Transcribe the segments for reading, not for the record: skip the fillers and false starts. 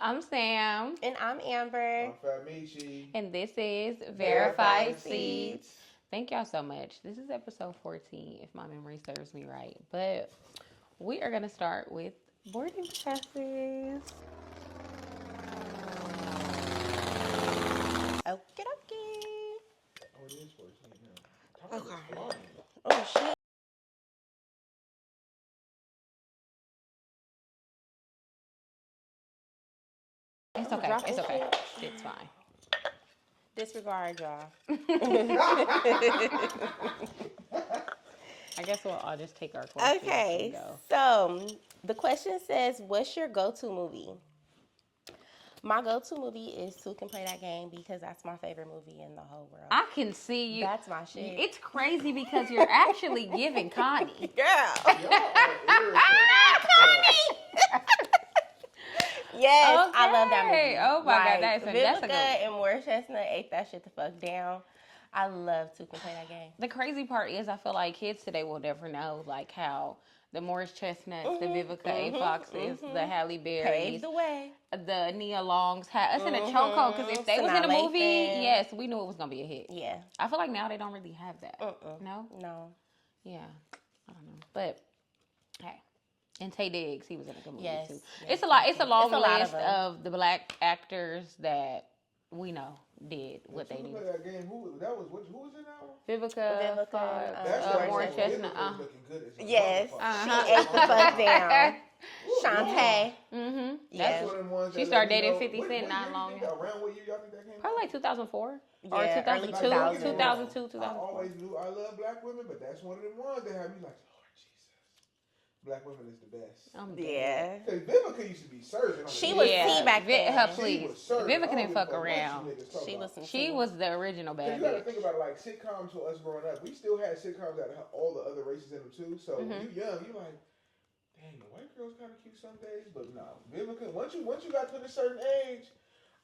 I'm Sam. And I'm Amber. I'm Fat Meechy. And this is Verified Verified Seeds. Seeds. Thank y'all so much. This is episode 14, if my memory serves me right. But we are going to start with boarding passes. Okie dokie. Oh, it is 14 now. Okay. Time is flying. Oh, shit. It's okay. Drop It's this okay. shit. It's fine. Disregard, y'all. I guess we'll all just take our questions and Okay. go. So, the question says, what's your go-to movie? My go-to movie is Two Can Play That Game because that's my favorite movie in the whole world. I can see you. That's my shit. It's crazy because you're actually giving Connie. Girl. Y'all are irritating. Yes, I love that movie. Oh my God, that's a Vivica good one. and Morris Chestnut ate that shit the fuck down. I love Two Can Play That Game. The crazy part is I feel like kids today will never know like how the Morris Chestnuts, the Vivica A. Foxes, the Halle Berrys, Paved the way. the Nia Longs had us in a chokehold because if they was in a movie, yes, we knew it was gonna be a hit. Yeah. I feel like now they don't really have that. No? No. Yeah. I don't know. But hey. And Tay Diggs, he was in a good movie Yes, too. yes, It's a lot. It's a long lot list of them. of the black actors that we know did what they Who did. played that game? Who was in that one? Vivica, That's the Morris one. Chestnut. Vivica was looking good as a Yes. motherfucker. She ate the fuck down. Shantae. Mm-hmm. Yeah. That's one of them ones She that started let me dating know- 50 what Cent year not you long think ago. Around what year y'all think that came out? Probably like 2004 or Yeah, 2002, early 2000s. 2002, I 2004. always knew I love black women, but that's one of them ones that had me like, Lord Jesus, black women is the best. Yeah. Because Vivica used to be surging on She the was internet. T back then. Her, She please. was surging. Vivica I don't didn't give a fuck what you around. niggas talk She about. was some She was the original bad You gotta bitch. think about it, like sitcoms for us growing up. We still had sitcoms that had all the other races in them too. So when you young, you like, dang, the white girl's kind of cute some days, but no, Vivica. Once you got to a certain age,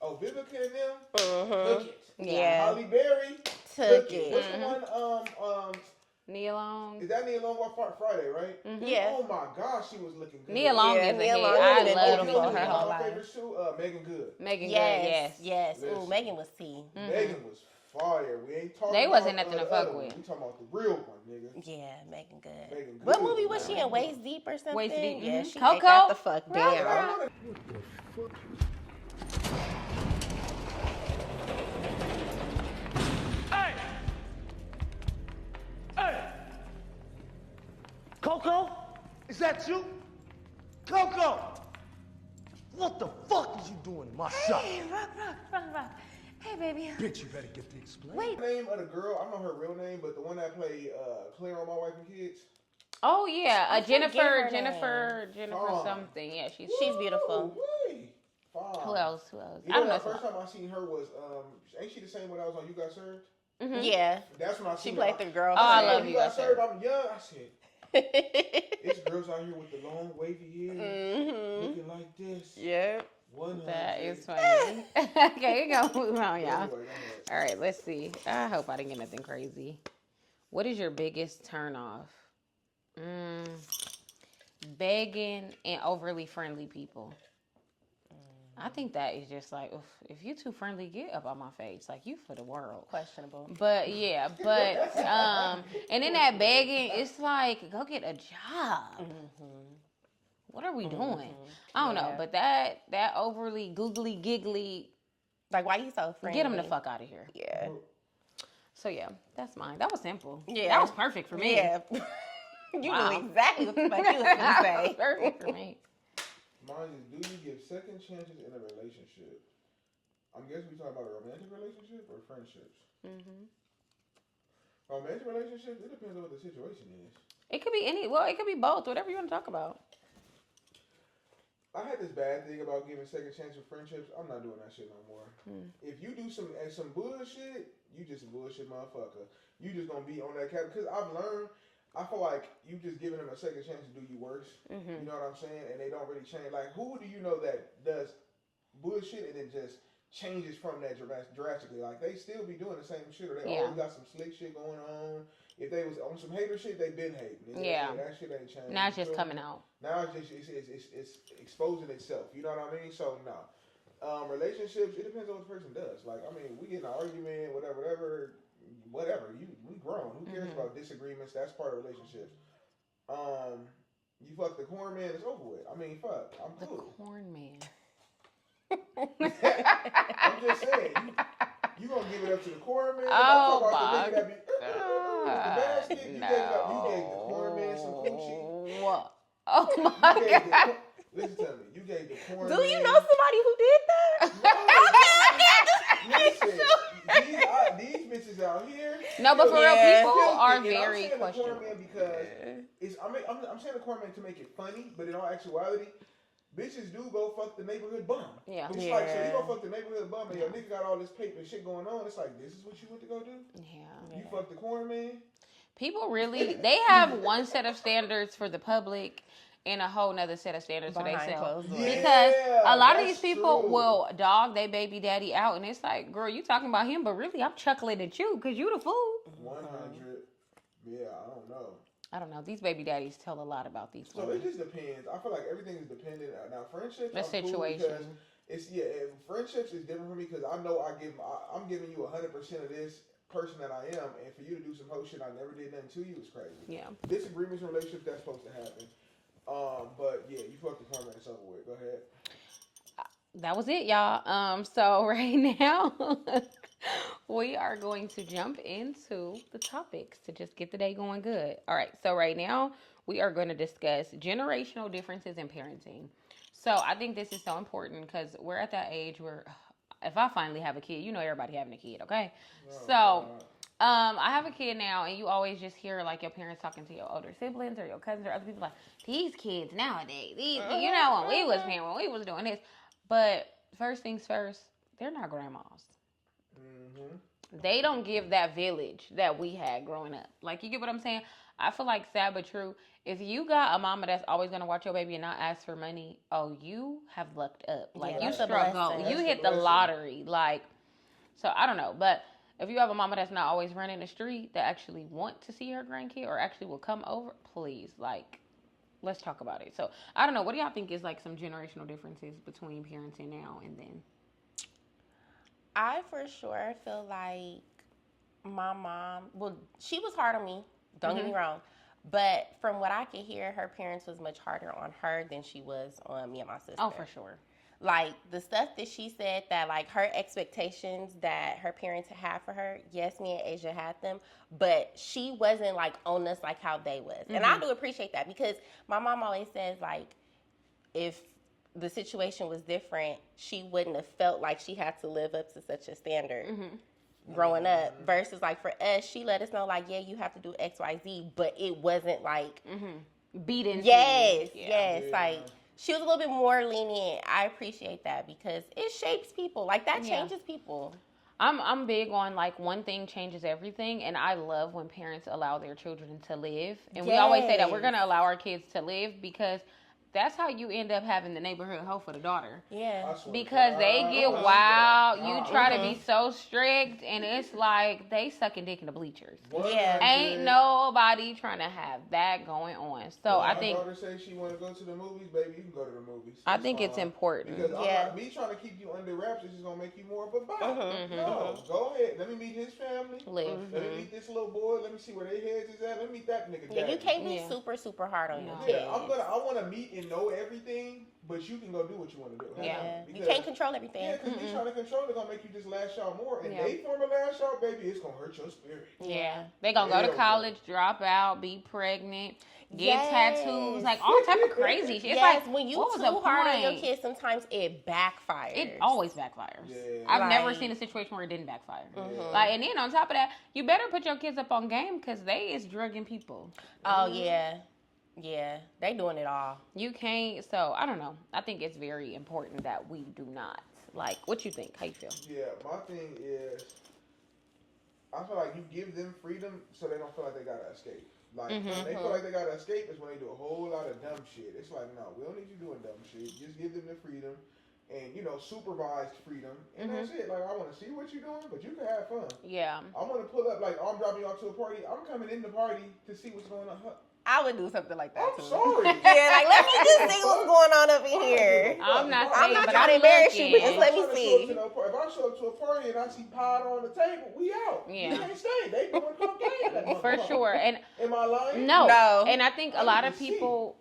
Vivica and them took it. Yeah. Holly Berry Took it. What's the one? Nia Long. Is that Nia Long on Friday, right? Yeah. Oh my gosh, she was looking good. Nia Long Yeah, is a Nia hit. Long I has been love beautiful Nia her Long. whole my life. favorites too. Megan Good. Megan Good, Yes. yes. Yes. Ooh, Listen. Megan was T. Megan was fire. We ain't talking They about wasn't nothing to the fuck other one. with. We talking about the real one, nigga. Yeah, Megan Good. Megan Good. What movie was she in? Waist Deep or something? Waist Deep, Yeah, mhm. she Coco? ate that the fuck down. I Hey! Coco? Is that you? Coco! What the fuck is you doing in my shop? Hey, rock. Hey, baby. Bitch, you better get the explain. Wait. The name of the girl, I don't know her real name, but the one that played Claire on My Wife and Kids. Oh yeah, I forget her Jennifer Oh. something. Yeah, she's beautiful. Woo-wee. Fine. Who else? You I know, don't know. the first time I seen her was, ain't she the same when I was on You Got Served? Yeah. That's when I She seen played her. the girl. Oh, I said, love You You Got Got Served. Served. I'm young. I said, it's girls out here with the long wavy hair, looking like this. Yeah. 100. That is funny. Okay, we gonna move on, y'all. Anyway, go ahead. All right, let's see. I hope I didn't get nothing crazy. What is your biggest turn off? Begging and overly friendly people. I think that is just like, if you too friendly, get up on my face. Like, you for the world. Questionable. But and then that begging, it's like, go get a job. What are we doing? I don't know, but that overly googly giggly, Like, why you so friendly? get them the fuck out of here. Yeah. So yeah, that's mine. That was simple. Yeah. That was perfect for me. Yeah. You Wow. knew exactly what the fuck you was going to say. Perfect for me. Mine is, do you give second chances in a relationship? I'm guessing we talking about a romantic relationship or friendships. Romantic relationship, it depends on what the situation is. It could be it could be both. Whatever you want to talk about. I had this bad thing about giving second chance with friendships. I'm not doing that shit no more. If you do some bullshit, you just a bullshit motherfucker. You just gonna be on that cap. Because I've learned, I feel like you just giving them a second chance to do you worse. You know what I'm saying? And they don't really change. Like, who do you know that does bullshit and then just changes from that drastically? Like, they still be doing the same shit, or they always got some slick shit going on. If they was on some hater shit, they been hating. That shit ain't changed. Now it's just coming out. Now it's exposing itself. You know what I mean? So no, Relationships, it depends on what the person does. Like, I mean, we get in an argument, whatever. We grown. Who cares about disagreements? That's part of relationships. You fuck the corn man, it's over with. I mean, fuck, I'm cool. The corn man. I'm just saying, you gonna give it up to the corn man? Oh I'm my talking about the nigga that be the basket. You gave the corn man some coochie. What? Oh my god! Listen to me. You gave the corn. Do you know somebody who did that? Listen, these bitches out here. No, but for real, people are and very I'm saying questionable. The corn man because I'm saying the corn man to make it funny, but in all actuality, bitches do go fuck the neighborhood bum. Yeah. It's like, so you go fuck the neighborhood bum and your nigga got all this paper and shit going on. It's like, this is what you went to go do? Yeah. You fuck the corn man? People really, they have one set of standards for the public and a whole nother set of standards for themselves. Because a lot of these people will dog their baby daddy out, and it's like, girl, you talking about him, but really I'm chuckling at you because you the fool. 100. Yeah, I don't know. These baby daddies tell a lot about these So women. it just depends. I feel like everything is dependent. Now, friendships, The I'm situation. cool because friendships is different for me because I know I'm giving you 100% of this person that I am, and for you to do some whole shit I never did nothing to you is crazy. Yeah. Disagreements in relationships, that's supposed to happen. But yeah, you fucked the corn man, it's over with. Go ahead. That was it, y'all. So right now, we are going to jump into the topics to just get the day going good. All right. So right now, we are going to discuss generational differences in parenting. So I think this is so important because we're at that age where, if I finally have a kid, you know everybody having a kid, okay? I have a kid now, and you always just hear like your parents talking to your older siblings or your cousins or other people like, these kids nowadays, you know, when we was parents, when we was doing this. But first things first, they're not grandmas. They don't give that village that we had growing up. Like, you get what I'm saying? I feel like, sad but true, if you got a mama that's always going to watch your baby and not ask for money, oh, you have lucked up. Like, you struck gold. You hit the lottery. Like, so I don't know. But if you have a mama that's not always running the street that actually want to see her grandkid or actually will come over, please, like, let's talk about it. So, I don't know. What do y'all think is, like, some generational differences between parenting now and then? I for sure feel like my mom, well, she was hard on me. Don't get me wrong. But from what I could hear, her parents was much harder on her than she was on me and my sister. Oh, for sure. Like, the stuff that she said that, like, her expectations that her parents had for her, yes, me and Asia had them, but she wasn't, like, on us like how they was. And I do appreciate that because my mom always says, like, if the situation was different, she wouldn't have felt like she had to live up to such a standard growing up. Versus, like, for us, she let us know, like, yeah, you have to do X, Y, Z, but it wasn't, like... Beaten. Yes. Like, she was a little bit more lenient. I appreciate that because it shapes people. Like, that changes people. I'm big on, like, one thing changes everything, and I love when parents allow their children to live. And we always say that we're going to allow our kids to live because that's how you end up having the neighborhood hoe for the daughter. Yeah. Because they get wild. You try to be so strict, and it's like they sucking dick in the bleachers. Yeah. Ain't nobody trying to have that going on. So I think... My daughter says she want to go to the movies, baby, you can go to the movies. I think it's important. Because me trying to keep you under wraps is just going to make you more of a bop. No, go ahead. Let me meet his family. Live. Let me meet this little boy. Let me see where their heads is at. Let me meet that nigga. Yeah, you can't be super, super hard on your kids. I want to meet and know everything, but you can go do what you want to do. Yeah. You can't control everything. Yeah, because me trying to control it going to make you just lash out more. And they form a lash out, baby, it's going to hurt your spirit. Yeah. They going to go to college, drop out, be pregnant, get tattoos, like all type of crazy shit. It's like, when you what too was the hard on your point? kids, sometimes it backfires. It always backfires. Yeah. I've never seen a situation where it didn't backfire. Like, and then on top of that, you better put your kids up on game because they is drugging people. Oh, yeah. Yeah, they doing it all. You can't, so I don't know. I think it's very important that we do not. Like, what you think? How you feel? Yeah, my thing is, I feel like you give them freedom so they don't feel like they gotta escape. Like, when they feel like they gotta escape is when they do a whole lot of dumb shit. It's like, no, we don't need you doing dumb shit. Just give them the freedom and, you know, supervised freedom. And that's it. Like, I want to see what you're doing, but you can have fun. Yeah. I want to pull up, like, I'm dropping you off to a party. I'm coming in the party to see what's going on. I would do something like that I'm too. sorry. Yeah, like let me just see what's going on up in here. I'm not I'm saying, not but trying to I'm embarrass you, but looking. just let me If see. I show up to a party and I see pot on the table, we out. Yeah. You can't stay. They doing cocaine in that For motherfucker. sure. And Am I lying? no. And I think a I lot need of to see. people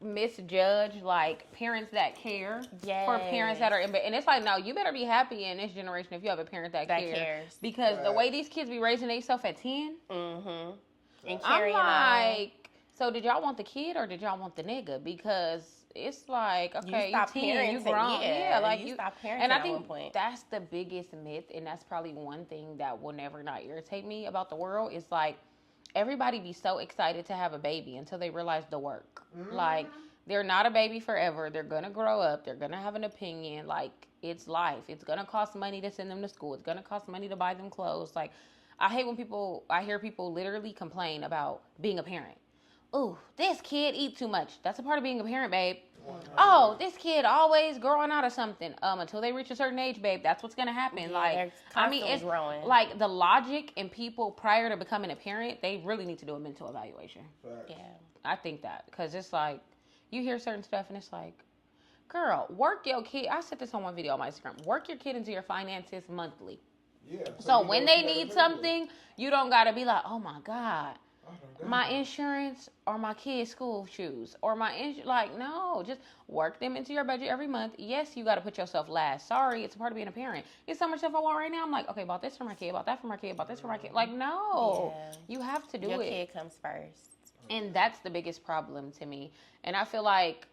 misjudge like parents that care for parents that are in bed. And it's like, no, you better be happy in this generation if you have a parent that cares. Because the way these kids be raising themselves at 10, and I'm carrying like, so did y'all want the kid or did y'all want the nigga? Because it's like, okay, you 10, you grown. Yeah, like you stop parenting and I at think one point. that's the biggest myth, and that's probably one thing that will never not irritate me about the world. It's like everybody be so excited to have a baby until they realize the work. Like they're not a baby forever. They're gonna grow up. They're gonna have an opinion. Like it's life. It's gonna cost money to send them to school. It's gonna cost money to buy them clothes. Like I hate when I hear people literally complain about being a parent. Ooh, this kid eat too much. That's a part of being a parent, babe. Oh, this kid always growing out of something. Until they reach a certain age, babe, that's what's gonna happen. Yeah, like, I mean, it's growing. like the logic in people prior to becoming a parent, they really need to do a mental evaluation. Yeah. I think that because it's like you hear certain stuff and it's like, girl, work your kid. I said this on one video on my Instagram. Work your kid into your finances monthly. Yeah. So when they need something, you don't gotta be like, oh my God, my insurance or my kids' school shoes or like, no, just work them into your budget every month. Yes, you gotta put yourself last. Sorry, it's a part of being a parent. It's so much stuff I want right now. I'm like, okay, bought this for my kid, bought that for my kid, bought this for my kid. Like, no, you have to do Your it. kid comes first. And that's the biggest problem to me. And I feel like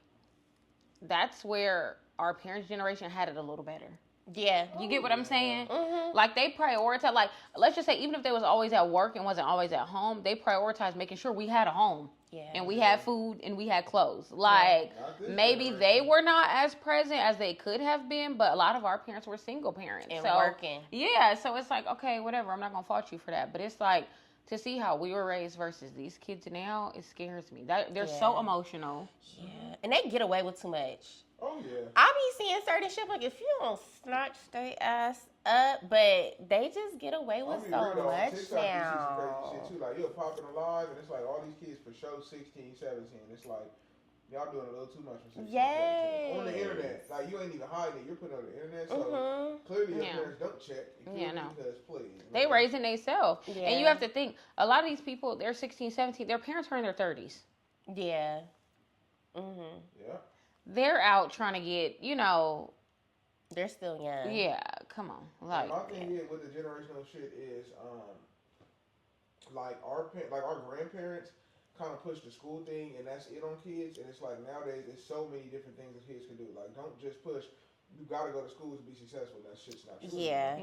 that's where our parents' generation had it a little better. Yeah. You get what I'm saying? Mm-hmm. Like they prioritize, like let's just say even if they was always at work and wasn't always at home, they prioritized making sure we had a home. Yeah. And we had food and we had clothes. Like maybe they were not as present as they could have been, but a lot of our parents were single parents. And so, working. Yeah, so it's like, okay, whatever, I'm not gonna fault you for that. But it's like to see how we were raised versus these kids now, it scares me. They're so emotional. Yeah. And they get away with too much. Oh yeah. I be seeing certain shit like if you don't snatch their ass up, but they just get away with so much now. Shit too. Like you're popping alive, and it's like all these kids for show 16, 17. It's like y'all doing a little too much for 16, 17. On the internet, like you ain't even hiding it. You're putting it on the internet, so clearly your parents don't check. Because please, they raising themselves, yeah. and you have to think a lot of these people, they're 16, 17. Their parents are in their 30s. Yeah. Yeah. They're out trying to get, they're still young. Yeah, come on. Like my thing is with the generational shit is, like our grandparents kind of push the school thing, and that's it on kids. And it's like nowadays, there's so many different things that kids can do. Like, don't just push. You gotta go to school to be successful. That shit's not true. Yeah.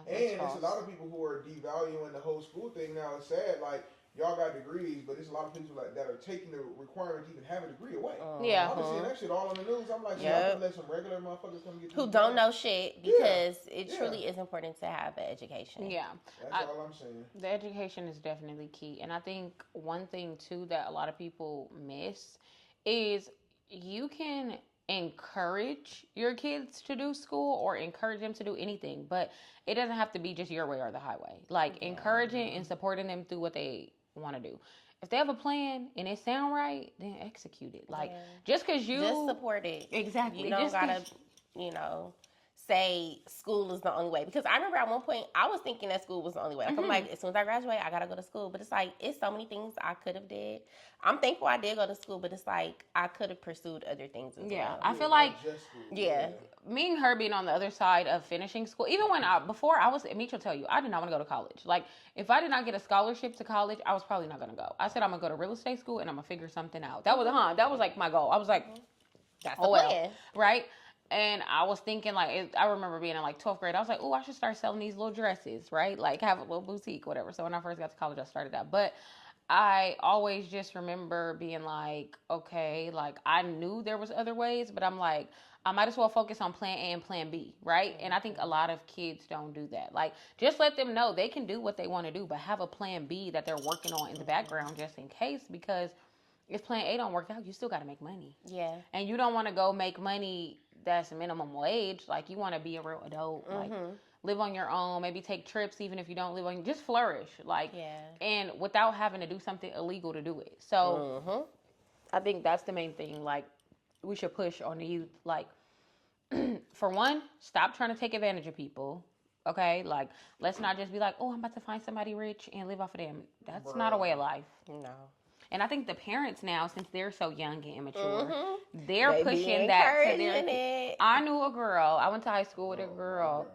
And it's a lot of people who are devaluing the whole school thing now. It's sad. Like, y'all got degrees, but there's a lot of people like that are taking the requirement to even have a degree away. Yeah. I'm seeing that shit all on the news. I'm like, y'all can let some regular motherfuckers come get who don't know shit because it truly is important to have an education. Yeah. That's all I'm saying. The education is definitely key. And I think one thing too that a lot of people miss is you can encourage your kids to do school or encourage them to do anything, but it doesn't have to be just your way or the highway. Like encouraging and supporting them through what they want to do. If they have a plan and it sound right, then execute it. Like just because you just support it. Exactly. You don't gotta, say school is the only way. Because I remember at one point I was thinking that school was the only way. Like, I'm like, as soon as I graduate, I gotta go to school. But it's like it's so many things I could have did. I'm thankful I did go to school, but it's like I could have pursued other things as well. I feel like me and her being on the other side of finishing school, even when before I was, Meech will tell you, I did not want to go to college. Like, if I did not get a scholarship to college, I was probably not going to go. I said, I'm going to go to real estate school and I'm going to figure something out. That was like my goal. I was like, that's the plan. Right? And I was thinking, like, I remember being in, like, 12th grade. I was like, oh, I should start selling these little dresses, right? Like, have a little boutique, whatever. So when I first got to college, I started that. But I always just remember being like, okay, like, I knew there was other ways, but I'm like, I might as well focus on plan A and plan B, right? And I think a lot of kids don't do that. Like, just let them know they can do what they want to do, but have a plan B that they're working on in the background just in case, because if plan A don't work out, you still got to make money. Yeah. And you don't want to go make money that's minimum wage. Like, you want to be a real adult. Like, live on your own, maybe take trips even if you don't live on, just flourish, like, Yeah. and without having to do something illegal to do it. So I think that's the main thing. Like, we should push on the youth. Like, for one, stop trying to take advantage of people. Okay, like, let's not just be like, oh, I'm about to find somebody rich and live off of them. That's not a way of life. No. And I think the parents now, since they're so young and immature, they're They be pushing that to their. encouraging it. I knew a girl. I went to high school with a girl,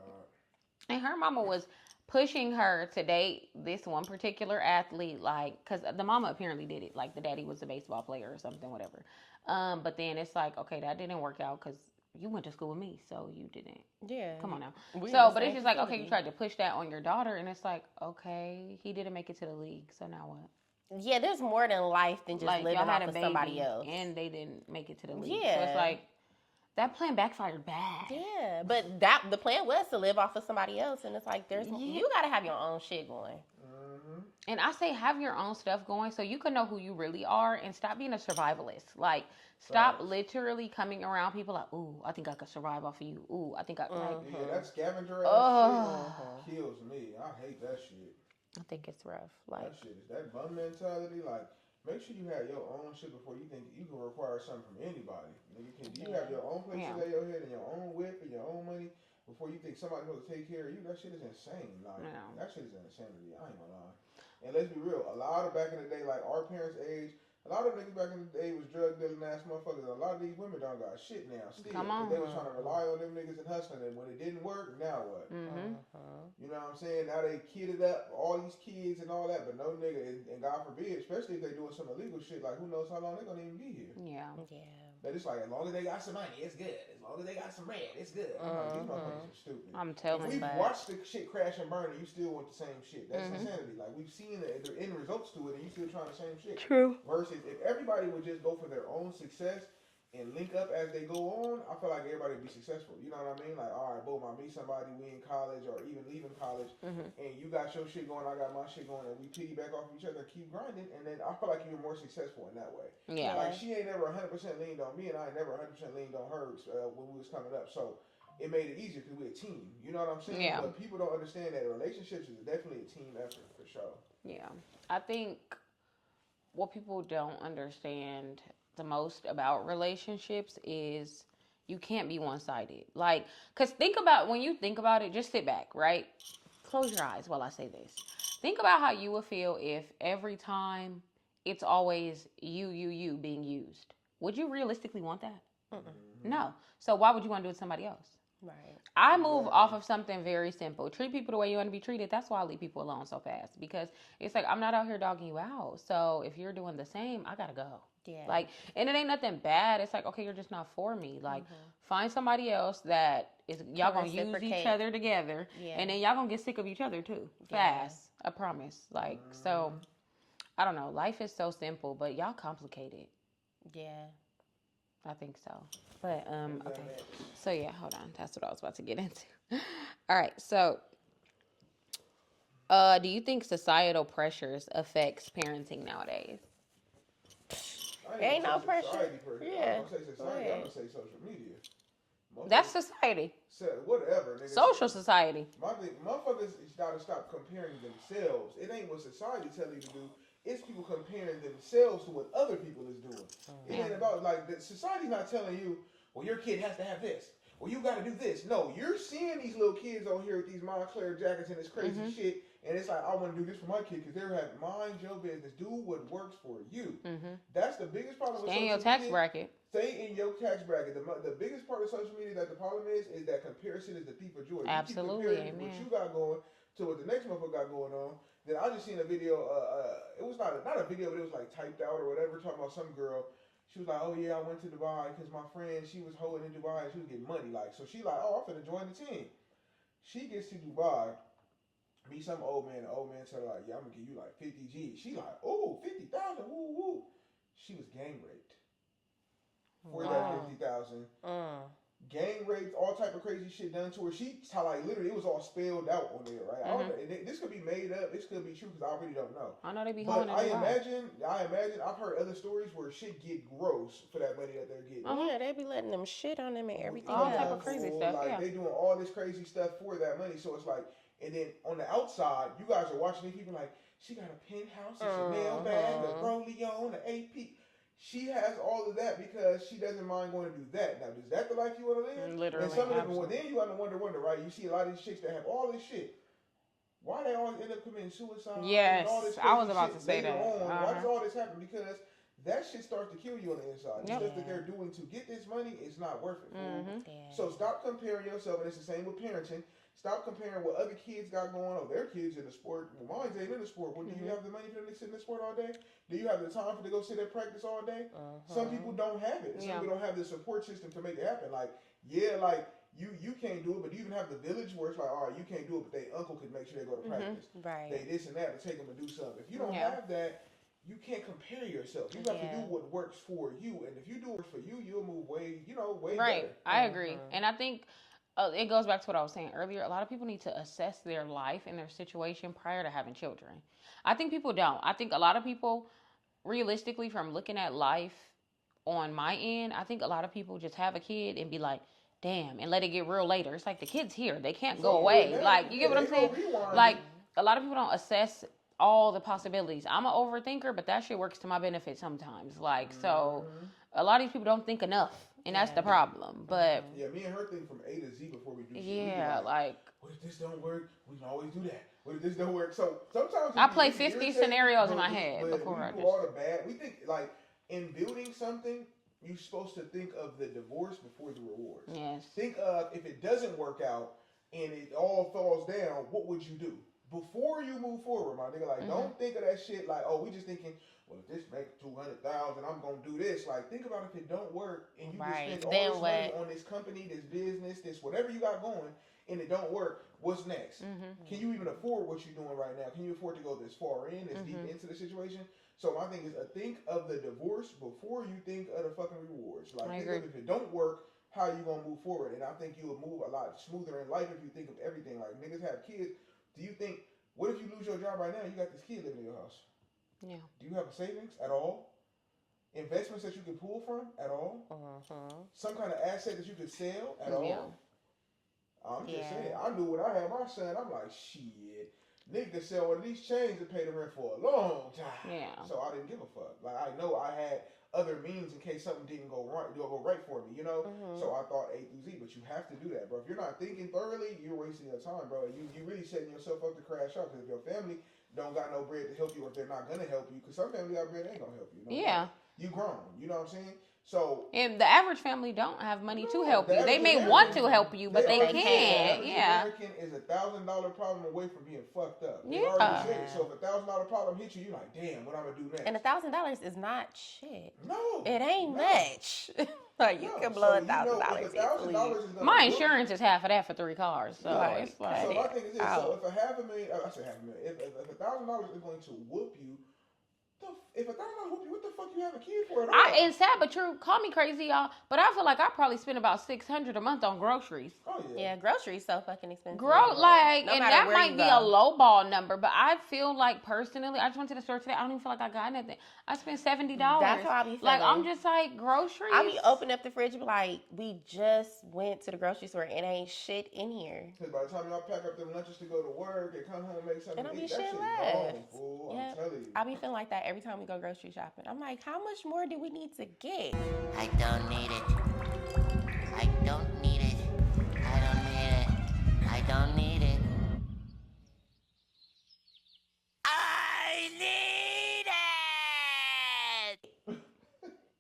and her mama was pushing her to date this one particular athlete, like, because the mama apparently did it. Like, the daddy was a baseball player or something, whatever. But then it's like, okay, that didn't work out because you went to school with me, so you didn't. Yeah. Come on now. We So, the but it's same just like, okay, facility. you tried to push that on your daughter, and it's like, okay, he didn't make it to the league, so now what? Yeah, there's more than life than just Like, living y'all had off a of baby, somebody else. and they didn't make it to the league. So Yeah. it's like, that plan backfired bad. Yeah, but the plan was to live off of somebody else, and it's like you gotta have your own shit going. And I say have your own stuff going so you can know who you really are and stop being a survivalist. Like, stop literally coming around people like, ooh, I think I could survive off of you. Ooh, I think I like. Yeah, that scavenger ass shit kills me. I hate that shit. I think it's rough. Like, That shit is that bum mentality. Like, make sure you have your own shit before you think you can require something from anybody. Nigga, can you have your own place to lay your head and your own whip and your own money before you think somebody's supposed to take care of you? That shit is insane. Like, that shit is insanity. I ain't gonna lie. And let's be real, a lot of back in the day, like our parents' age, a lot of niggas back in the day was drug dealing ass motherfuckers. A lot of these women don't got shit now. Still, come on. They was trying to rely on them niggas and hustling, and when it didn't work, now what? You know what I'm saying? Now they kidded up all these kids and all that, but no nigga, and God forbid, especially if they doing some illegal shit, like who knows how long they gonna even be here? Yeah. But it's like, as long as they got some money, it's good. As long as they got some bread, it's good. I'm like, these motherfuckers are stupid. I'm telling you. you. We've watched the shit crash and burn, and you still want the same shit. That's insanity. Like, we've seen the end results to it, and you still trying the same shit. True. Versus, if everybody would just go for their own success and link up as they go on, I feel like everybody would be successful. You know what I mean? Like, all right, boom, I meet somebody, we in college or even leaving college, and you got your shit going, I got my shit going, and we piggyback off of each other and keep grinding, and then I feel like you're more successful in that way. Yeah. Like, she ain't never 100% leaned on me, and I ain't never 100% leaned on her when we was coming up. So it made it easier because we're a team. You know what I'm saying? Yeah. But people don't understand that relationships is definitely a team effort for sure. Yeah. I think what people don't understand the most about relationships is you can't be one-sided. Like, because when you think about it, just sit back, right? Close your eyes while I say this. Think about how you would feel if every time it's always you being used. Would you realistically want that? No. So why would you want to do it to somebody else? Right. I move off of something very simple. Treat people the way you want to be treated. That's why I leave people alone so fast. Because it's like, I'm not out here dogging you out. So if you're doing the same, I gotta go. Yeah. Like, and it ain't nothing bad. It's like, okay, you're just not for me. Like, find somebody else that is, y'all gonna use each other together. Yeah. And then y'all gonna get sick of each other too. Fast. I promise. Like, so, I don't know. Life is so simple, but y'all complicate it. Yeah. I think so. But, okay. So, yeah, hold on. That's what I was about to get into. All right. So, do you think societal pressures affects parenting nowadays? Ain't no pressure. Yeah. I'm gonna say society. I'm gonna say social media. That's society. Whatever. Nigga. Social society. My thing, motherfuckers gotta stop comparing themselves. It ain't what society tell you to do. It's people comparing themselves to what other people is doing. It ain't about, like, society's not telling you, well, your kid has to have this. Well, you got to do this. No, you're seeing these little kids on here with these Montclair jackets and this crazy shit, and it's like, I want to do this for my kid because they're having, mind your business. Do what works for you. That's the biggest problem with social media. Stay in your tax bracket. Stay in your tax bracket. The biggest part of social media that the problem is that comparison is the thief of joy. Absolutely, you keep comparing what you got going to what the next motherfucker got going on. Then I just seen a video. It was not a video, but it was like typed out or whatever, talking about some girl. She was like, oh yeah, I went to Dubai because my friend, she was holding in Dubai and she was getting money. Like, so she like, oh, I'm finna join the team. She gets to Dubai, meet some old man. The old man tell her like, yeah, I'm gonna give you like 50 G's. She like, oh, 50,000, woo woo. She was gang raped for that 50,000. gang rapes, all type of crazy shit done to her. She like literally it was all spelled out on there, right? I don't know, this could be made up. This could be true because I really don't know. I know they be But holding I it imagine I've heard other stories where shit get gross for that money that they're getting. Yeah, they be letting them shit on them and everything. All else. type of crazy stuff. Like they doing all this crazy stuff for that money. So it's like, and then on the outside, you guys are watching these people like she got a penthouse, a Chanel bag, a Rollion, an AP. She has all of that because she doesn't mind going to do that. Now, is that the life you want to live? Literally. And some of them, well, then you got to wonder, right? You see a lot of these chicks that have all this shit. Why they always end up committing suicide? Yes, and all this I was about to say later that. On. Why does all this happen? Because that shit starts to kill you on the inside. The stuff that they're doing to get this money is not worth it. So stop comparing yourself, and it's the same with parenting. Stop comparing what other kids got going on. Their kids in the sport. Well, mine's ain't in the sport. Well, do you have the money for them to sit in the sport all day? Do you have the time for them to go sit at practice all day? Some people don't have it. Some people don't have the support system to make it happen. Like, you can't do it, but you even have the village where it's like, all right, you can't do it, but their uncle can make sure they go to practice. Right. They this and that to take them to do something. If you don't have that, you can't compare yourself. You have to do what works for you, and if you do what works for you, you'll move way Right. better. I agree, and I think it goes back to what I was saying earlier. A lot of people need to assess their life and their situation prior to having children. I think people don't. I think a lot of people, realistically, from looking at life on my end, I think a lot of people just have a kid and be like, damn, and let it get real later. It's like the kid's here. They can't go away. Like, you get what I'm saying? Like, a lot of people don't assess all the possibilities. I'm an overthinker, but that shit works to my benefit sometimes. Like, so a lot of these people don't think enough, and that's the problem. But yeah, me and her think from A to Z before we do shit. Yeah, like what if this don't work? We can always do that. What if this don't work? So sometimes I play 50 scenarios in my head before I do all the bad. We think like in building something, you're supposed to think of the divorce before the rewards. Yes. Think of if it doesn't work out and it all falls down, what would you do? Before you move forward, my nigga, like don't think of that shit like, oh, we just thinking, well, if this make 200,000, I'm gonna do this. Like, think about if it don't work and you just spend all this money on this company, this business, this whatever you got going, and it don't work. What's next? Can you even afford what you're doing right now? Can you afford to go this far in, this deep into the situation? So my thing is, think of the divorce before you think of the fucking rewards. Like, think of if it don't work, how you gonna move forward? And I think you will move a lot smoother in life if you think of everything. Like, niggas have kids. Do you think, what if you lose your job right now? You got this kid living in your house. Yeah. Do you have a savings at all? Investments that you can pull from at all? Some kind of asset that you could sell at all? I'm just saying. I knew when I had my son, I'm like, shit. Nigga could sell one of these chains and pay the rent for a long time. Yeah. So I didn't give a fuck. Like, I know I had other means in case something didn't go right for me, you know? So I thought A through Z, but you have to do that, bro. If you're not thinking thoroughly, you're wasting your time, bro. You really setting yourself up to crash out, because if your family don't got no bread to help you, or if they're not gonna help you, because some family got bread, they ain't gonna help you. Yeah. You grown, you know what I'm saying? So, and the average family don't have money to help you. They may want to help you, but they can't. Yeah. American is $1,000 problem away from being fucked up. They Yeah. already said it. So if $1,000 problem hits you, you're like, damn, what I'm gonna do next? And $1,000 is not shit. No, it ain't much. Like you can blow $1,000 easily. My insurance is half of that for 3 cars. So it's like. So my thing is this: so if $500,000, I say $500,000. If $1,000 is going to whoop you. If $1,000 whoop you, what the fuck you have a kid for at all? It's sad, but true. Call me crazy, y'all. But I feel like I probably spend about $600 a month on groceries. Oh yeah, groceries so fucking expensive. And that might be a low ball number, but I feel like personally, I just went to the store today. I don't even feel like I got nothing. I spent $70. That's how I be feeling. Like I'm just like groceries. I be opening up the fridge and be like, we just went to the grocery store and ain't shit in here. Because by the time y'all pack up them lunches to go to work and come home and make something and to eat, that shit left. Gone, fool. I'm telling you. I be feeling like that every time we go grocery shopping. I'm like, how much more do we need to get? I don't need it. I don't need it. I don't need it. I don't need it. I need it!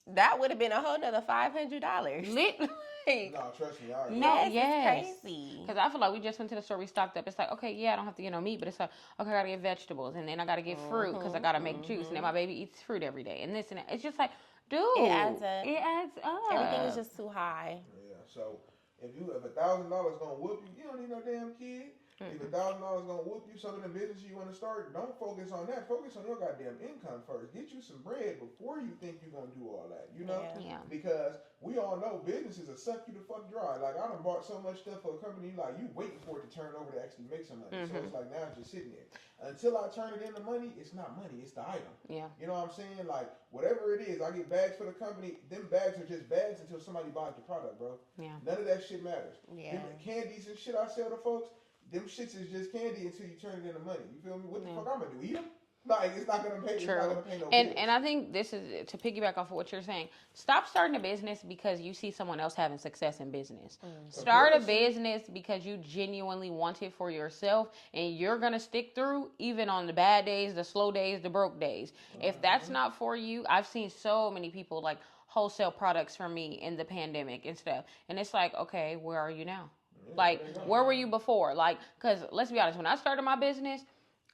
That would have been a whole nother $500. Lit. No, trust me. I No, yes. It's crazy. Because I feel like we just went to the store, we stocked up. It's like, okay, yeah, I don't have to get no meat, but it's like, okay, I gotta get vegetables, and then I gotta get fruit because I gotta make juice, and then my baby eats fruit every day, and this and that. It's just like, dude, it adds up. It adds up. Everything is just too high. Yeah. So if $1,000 gonna whoop you, you don't need no damn kid. If $1,000 gonna whoop you some of the business you want to start, don't focus on that. Focus on your goddamn income first. Get you some bread before you think you're gonna do all that. You know? Yeah. Because we all know businesses will suck you the fuck dry. Like I done bought so much stuff for a company, like you waiting for it to turn over to actually make some money. So it's like now it's just sitting there. Until I turn it into money, it's not money, it's the item. Yeah. You know what I'm saying? Like whatever it is, I get bags for the company. Them bags are just bags until somebody buys the product, bro. Yeah. None of that shit matters. Yeah. Them candies and shit I sell to folks, them shits is just candy until you turn it into money. You feel me? What the fuck I'm gonna do? Eat them? Like it's not gonna pay. True. It's not gonna pay no and bills. and I think this is to piggyback off of what you're saying. Stop starting a business because you see someone else having success in business. Start a business because you genuinely want it for yourself, and you're gonna stick through even on the bad days, the slow days, the broke days. If that's not for you, I've seen so many people like wholesale products from me in the pandemic and stuff, and it's like, okay, where are you now? Like, where were you before? Like, because let's be honest, when I started my business,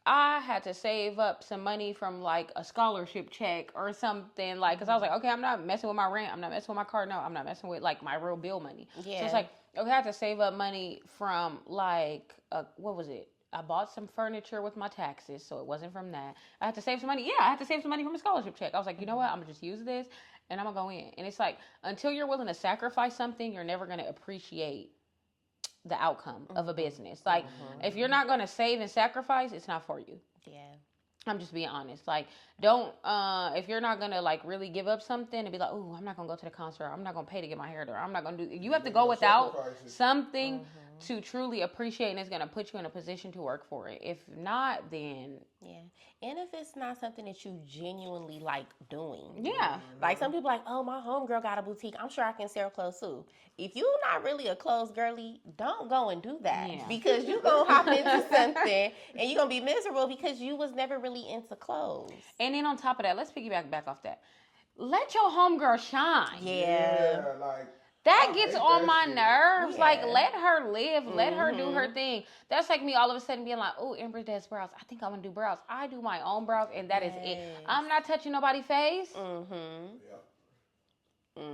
I had to save up some money from like a scholarship check or something, like, because I was like, okay, I'm not messing with my rent, I'm not messing with my car, no, I'm not messing with like my real bill money. Yeah. So it's like, okay, I had to save up money from like, what was it? I bought some furniture with my taxes, so it wasn't from that. I had to save some money. Yeah, I had to save some money from a scholarship check. I was like, you know what? I'm gonna just use this, and I'm gonna go in. And it's like, until you're willing to sacrifice something, you're never gonna appreciate the outcome of a business. Like, if you're not gonna save and sacrifice, it's not for you. Yeah. I'm just being honest. Like, don't if you're not gonna like really give up something and be like, oh, I'm not gonna go to the concert, I'm not gonna pay to get my hair done, I'm not gonna do. You have to go without something to truly appreciate, and it's gonna put you in a position to work for it. If not, then Yeah. And if it's not something that you genuinely like doing. yeah. Like some people like, oh, my homegirl got a boutique, I'm sure I can sell clothes too. If you're not really a clothes girly, don't go and do that. Yeah. Because you're going to hop into something and you're going to be miserable because you was never really into clothes. And then on top of that, let's piggyback back off that. Let your homegirl shine. Yeah, like That I gets hate on that my shit. nerves. Yeah. Like, let her live. Let her do her thing. That's like me all of a sudden being like, oh, Ember does brows. I think I want to do brows. I do my own brows, and that is it. Yes. I'm not touching nobody's face. I'm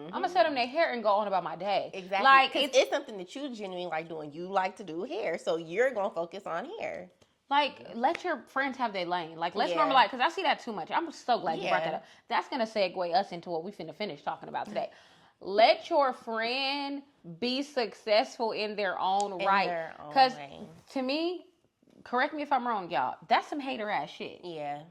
going to set them their hair and go on about my day. Exactly. Like, 'Cause it's something that you genuinely like doing. You like to do hair, so you're going to focus on hair. Like, let your friends have their lane. Like, let's Yeah. normalize, because I see that too much. I'm so glad you brought Yeah. that up. That's going to segue us into what we finna finish talking about today. Let your friend be successful in their own right. their own Because way. to me, correct me if I'm wrong, y'all, that's some hater ass shit. Yeah.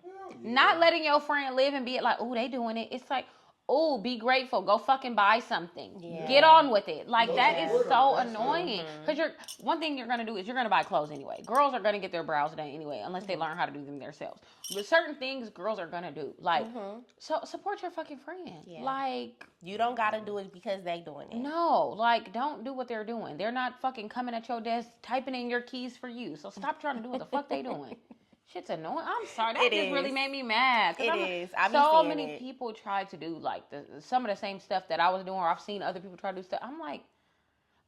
Not letting your friend live and be like, oh, they doing it. It's like, oh, be grateful. Go fucking buy something. Yeah. Get on with it. Like, Yeah. that is Support 'em. so That's annoying. Because one thing you're going to do is you're going to buy clothes anyway. Girls are going to get their brows done anyway, unless they learn how to do them themselves. But certain things girls are going to do. Like, so support your fucking friend. Yeah. Like, You don't got to do it because they doing it. no, like, don't do what they're doing. They're not fucking coming at your desk, typing in your keys for you. So stop trying to do what the fuck they doing. Shit's annoying. I'm sorry. That It just really is. made me mad. 'Cause It I'm is. I be so seeing many it. people try to do like some of the same stuff that I was doing, or I've seen other people try to do stuff. I'm like,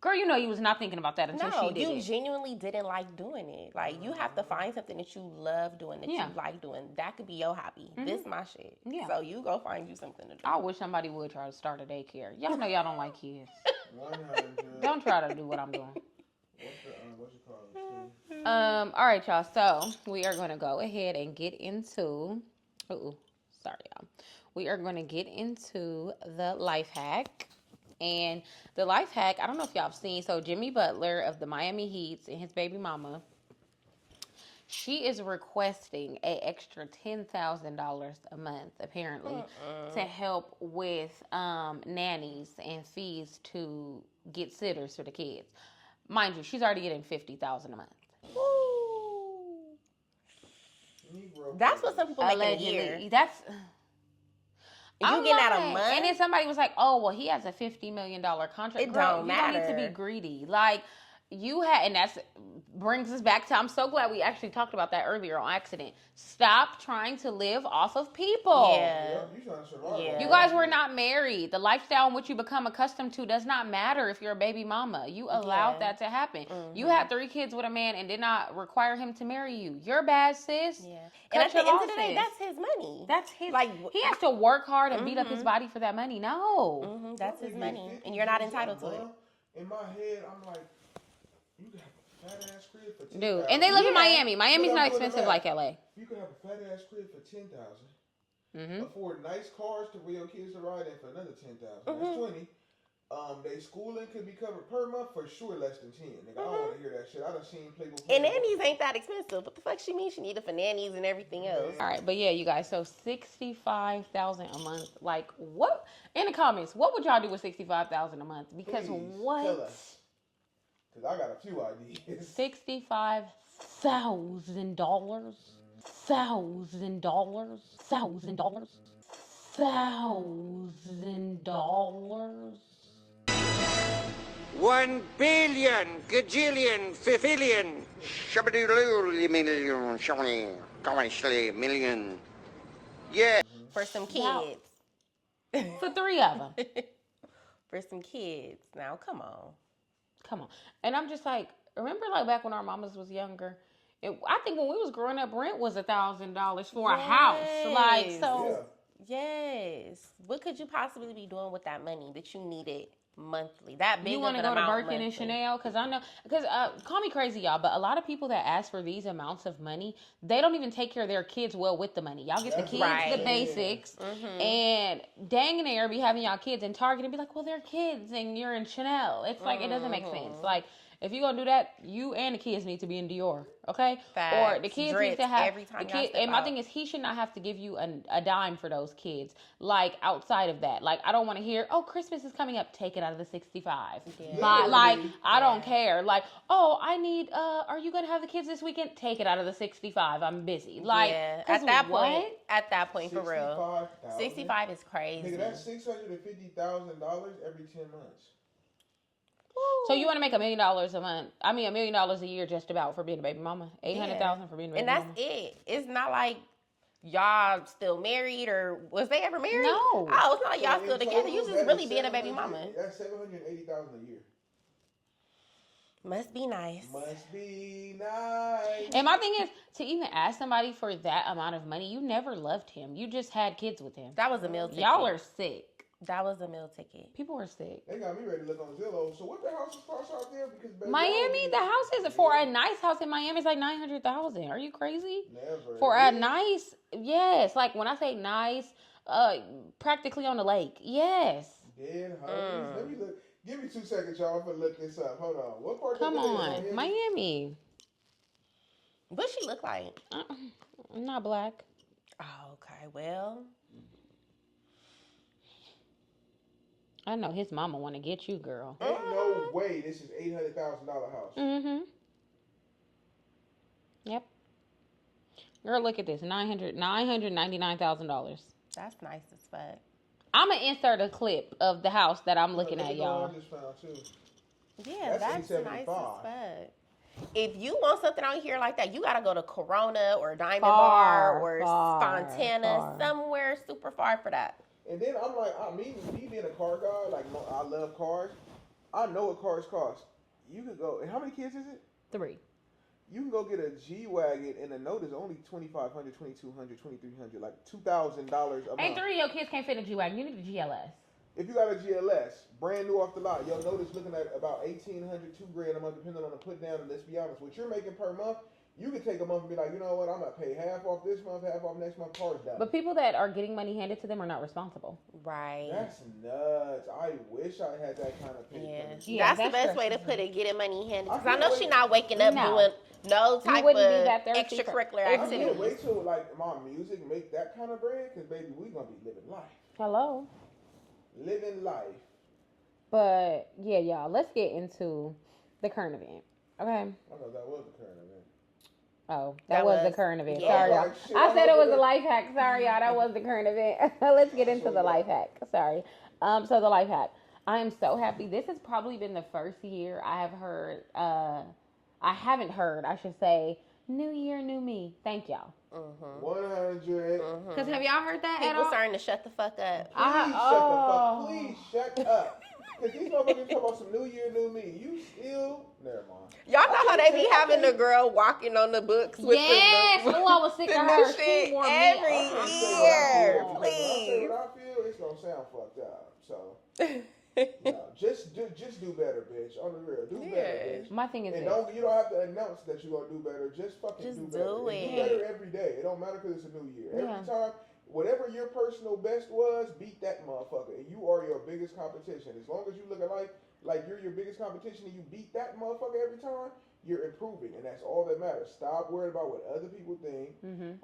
girl, you know you was not thinking about that until No, she did you it. genuinely didn't like doing it. Like, you have to find something that you love doing, that Yeah. you like doing. That could be your hobby. This my shit. Yeah. So you go find you something to do. I wish somebody would try to start a daycare. Y'all know y'all don't like kids. 100. Don't try to do what I'm doing. What you call it? All right, y'all. So we are going to go ahead and get into. Sorry, y'all. We are going to get into the life hack. And the life hack, I don't know if y'all have seen. So Jimmy Butler of the Miami Heat and his baby mama, she is requesting an extra $10,000 a month, apparently, to help with nannies and fees to get sitters for the kids. Mind you, she's already getting $50,000 a month. Ooh. Negro That's what some people make in a year. Allegedly, that's. You I'm getting that a like- month? And then somebody was like, "Oh, well, he has a $50 million contract." It Girl, don't you don't need to be matter. greedy. Like, you had, and that's brings us back to. I'm so glad we actually talked about that earlier on accident. Stop trying to live off of people. Yeah. Yeah, you trying to survive. Yeah. You guys were not married. The lifestyle in which you become accustomed to does not matter if you're a baby mama. You allowed Yeah. that to happen. You had 3 kids with a man and did not require him to marry you. You're bad, sis. Yeah. Cut And at the your end of the day, losses. that's his money. That's his. Like, He has to work hard and beat up his body for that money. No. That's his money. And you're not entitled to it. In my head, I'm like, you got a fat ass crib crib for $10,000. Dude, and they live in Yeah. Miami. Miami's Look, not I'm doing the expensive math. like LA. You could have a fat ass crib for $10,000. Mm-hmm. Afford nice cars for your kids to ride in for another $10,000. Mm-hmm. That's 20. They schooling could be covered per month for sure less than 10. Nigga, I don't want to hear that shit. I done seen Playboy. And nannies ain't that expensive. What the fuck she mean? She need it for nannies and everything else. All right, but yeah, you guys. So $65,000 a month. Like what? In the comments, what would y'all do with $65,000 a month? Because Please, what? tell us. Because I got a few ideas. $65,000. $1,000. $1,000. 1 billion, gajillion, fifillion, million. Yeah. For some Wow. kids. For 3 of them. For some kids. Now, come on. Come on. And I'm just like, remember like back when our mamas was younger? I think when we was growing up, rent was $1,000 for a house. Like, so. Yes. What could you possibly be doing with that money that you needed monthly? That big You want to go to Birkin and Chanel? Because I know, call me crazy, y'all, but a lot of people that ask for these amounts of money, they don't even take care of their kids well with the money. Y'all get the kids the basics, and dang near be having y'all kids in Target and be like, well, they're kids and you're in Chanel. It's like, it doesn't make sense. Like, if you're going to do that, you and the kids need to be in Dior, okay? Facts. Or the kids need to have, every time the y'all kid, step and my out. thing is, he should not have to give you a dime for those kids. Like, outside of that. Like, I don't want to hear, oh, Christmas is coming up, take it out of the 65. Yeah. But, like, I don't care. Like, oh, I need, are you going to have the kids this weekend? Take it out of the 65. I'm busy. Like, yeah. 'cause At that point, for real. 65,000. 65 is crazy. Nigga, that's $650,000 every 10 months. So you want to make $1 million a month? I mean, $1 million a year, just about, for being a baby mama. 800,000 for being a baby And that's mama. it. It's not like y'all still married, or was they ever married? No. Oh, it's not like y'all So still in together. total, You just that really is being a baby 700 mama. That's $780,000 a year. Must be nice. Must be nice. And my thing is, to even ask somebody for that amount of money, you never loved him. You just had kids with him. That was a meal ticket. Y'all are sick. That was a meal ticket. People are sick. They got me ready to look on Zillow. So what the houses cost out there? Because baby, Miami, the house is for a nice house in Miami is like $900,000. Are you crazy? Never. For a nice, yes. Like when I say nice, practically on the lake. Yes. Dead homies. Let me look. Give me 2 seconds, y'all. I'm gonna look this up. Hold on. What part? Come of the on, day is Miami. What she look like? I'm not black. Oh, okay. Well, I know his mama want to get you, girl. Ain't no way this is $800,000 house. Mm-hmm. Yep. Girl, look at this. $999,000. that's nice as fuck. I'm going to insert a clip of the house that I'm looking Look at, the one y'all. I just found too. Yeah, That's that's nice as $875. fuck. If you want something out here like that, you gotta go to Corona or Diamond Far, Bar or far, Fontana, far. somewhere super far for that. And then I'm like, me being a car guy, like I love cars. I know what cars cost. You could go, and how many kids is it? 3. You can go get a G-Wagon, and the note is only $2,500, $2,200, $2,300, like $2,000 a month. Ain't 3 of your kids can't fit in a G-Wagon. You need a GLS. If you got a GLS, brand new off the lot, your note is looking at about $1,800, $2,000 a month, depending on the put down. And let's be honest, what you're making per month, you could take a month and be like, you know what, I'm gonna pay half off this month, half off next month. Car's done. But people that are getting money handed to them are not responsible. Right. That's nuts. I wish I had that kind of pay. Yeah. Yeah, That's the that's best way to stressful. put it, getting money handed. I Because I know can't she's wait- not waking up No. doing no type wouldn't be of that thirsty for- extracurricular If- I can't activities. wait till like my music make that kind of bread, because baby, we gonna be living life. Hello. Living life. But, yeah, y'all, let's get into the current event. Okay? I know that was the current event. Oh, that That was the was- current event. yeah. Sorry, y'all. Like, shit, I I said it hope was it- a life hack. Sorry, y'all. That was the current event. Let's get into the life hack. Sorry. So the life hack. I am so happy. This has probably been the first year I have heard, I haven't heard, I should say, New Year, New Me. Thank y'all. 100. Because have y'all heard that at People all? starting to shut the fuck up. Please shut up. Because these motherfuckers talk about some New Year, New Me. You still... Never mind. Y'all know how they be having the girl walking on the books with Yes. the Oh, I was sick the of new her. shit She wore me every out. I'm saying year. what I feel. When I say Please. what I feel, it's going to sound fucked up. So, No, just do better, bitch. On the real, do better, bitch. My thing is And this. you don't have to announce that you're gonna do better. Just fucking Just do better. do And it. do better every day. It don't matter because it's a new year. Yeah. Every time, whatever your personal best was, beat that motherfucker. And you are your biggest competition. As long as you look at life like you're your biggest competition and you beat that motherfucker every time, you're improving, and that's all that matters. Stop worrying about what other people think.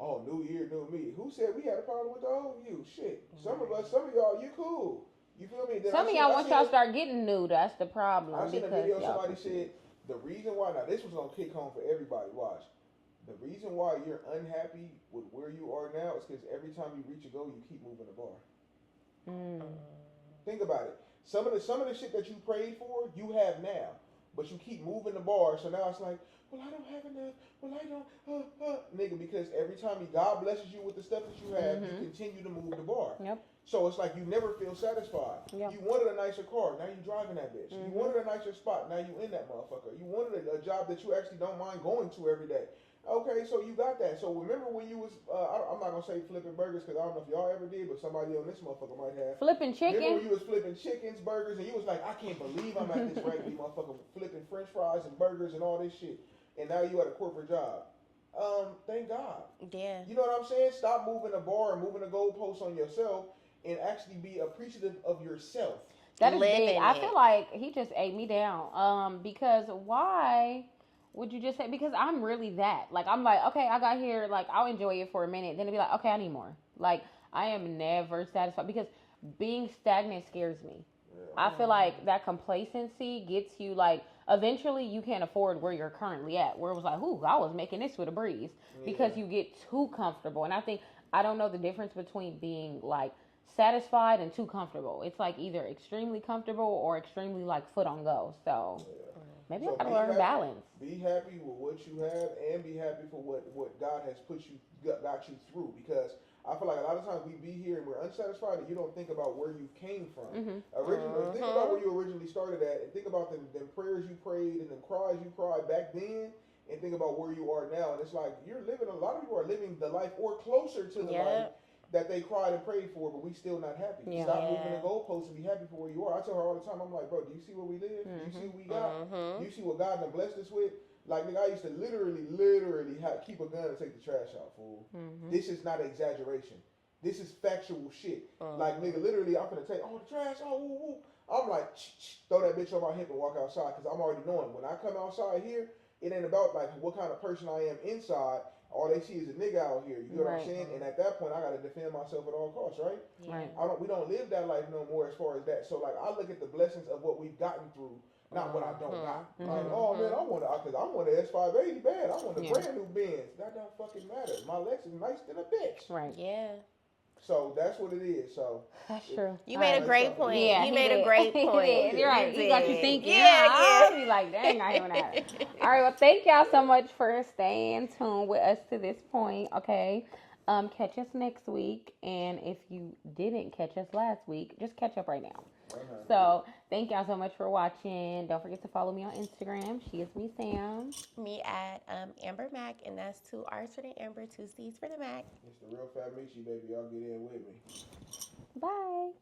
Oh, new year, new me. Who said we had a problem with the old you? Shit. Some of y'all, you cool. You feel me? Then Some of y'all, once y'all start getting new, that's the problem. I seen a because video. y'all Somebody said the reason why. Now this was gonna kick home for everybody. Watch. The reason why you're unhappy with where you are now is because every time you reach a goal, you keep moving the bar. Think about it. Some of the shit that you prayed for, you have now, but you keep moving the bar. So now it's like, well, I don't have enough. Well, I don't, nigga. Because every time God blesses you with the stuff that you have, you continue to move the bar. Yep. So it's like you never feel satisfied. Yep. You wanted a nicer car, now you driving that bitch. You wanted a nicer spot, now you in that motherfucker. You wanted a job that you actually don't mind going to every day. Okay, so you got that. So remember when you was, I'm not going to say flipping burgers because I don't know if y'all ever did, but somebody on this motherfucker might have. flipping Remember chicken. when you was flipping chickens, burgers, and you was like, I can't believe I'm at this raggedy motherfucker flipping french fries and burgers and all this shit. And now you at a corporate job. Thank God. Yeah. You know what I'm saying? Stop moving the bar and moving the goalposts on yourself and actually be appreciative of yourself. That is Living big. I it. feel like he just ate me down. Because why would you just say? Because I'm really that. Like, I'm like, okay, I got here. Like, I'll enjoy it for a minute. Then it'll be like, okay, I need more. Like, I am never satisfied because being stagnant scares me. I feel like that complacency gets you, like, eventually you can't afford where you're currently at. Where it was like, ooh, I was making this with a breeze. Because you get too comfortable. And I don't know the difference between being, like, satisfied and too comfortable. It's like either extremely comfortable or extremely, like, foot on go. So maybe I gotta learn balance. Be happy with what you have and be happy for what God has got you through. Because I feel like a lot of times we be here and we're unsatisfied and you don't think about where you came from. Originally, think about where you originally started at and think about them prayers you prayed and them cries you cried back then and think about where you are now. And it's like a lot of people are living the life or closer to the life that they cried and prayed for, but we still not happy. Yeah. Stop moving the goalposts and be happy for where you are. I tell her all the time, I'm like, bro, do you see where we live? Do you see what we got? Do you see what God done blessed us with? Like, nigga, I used to literally keep a gun and take the trash out, fool. This is not exaggeration. This is factual shit. Like, nigga, literally, I'm gonna take, the trash, woo. I'm like, throw that bitch on my hip and walk outside, because I'm already knowing when I come outside here, it ain't about, like, what kind of person I am inside. All they see is a nigga out here. You know what I'm saying? And at that point, I gotta defend myself at all costs, right? Right. We don't live that life no more as far as that. So like, I look at the blessings of what we've gotten through, not what I don't got. Like, oh man, I want an S580 bad. I want a brand new Benz. That don't fucking matter. My Lex is nice than a bitch. Right. Yeah. So that's what it is. So That's true. You made a great point. Yeah, you made a did. great He point. did. You're right. You He got you did. thinking. Yeah, I'll be like, dang, I ain't that. All right. Well, thank y'all so much for staying tuned with us to this point. Okay. Catch us next week. And if you didn't catch us last week, just catch up right now. So thank y'all so much for watching. Don't forget to follow me on Instagram. She is me, Sam. Me at Amber Mac, and that's 2 R's for the Amber, 2 C's for the Mac. it's the real fat Meech, baby. Y'all get in with me. Bye.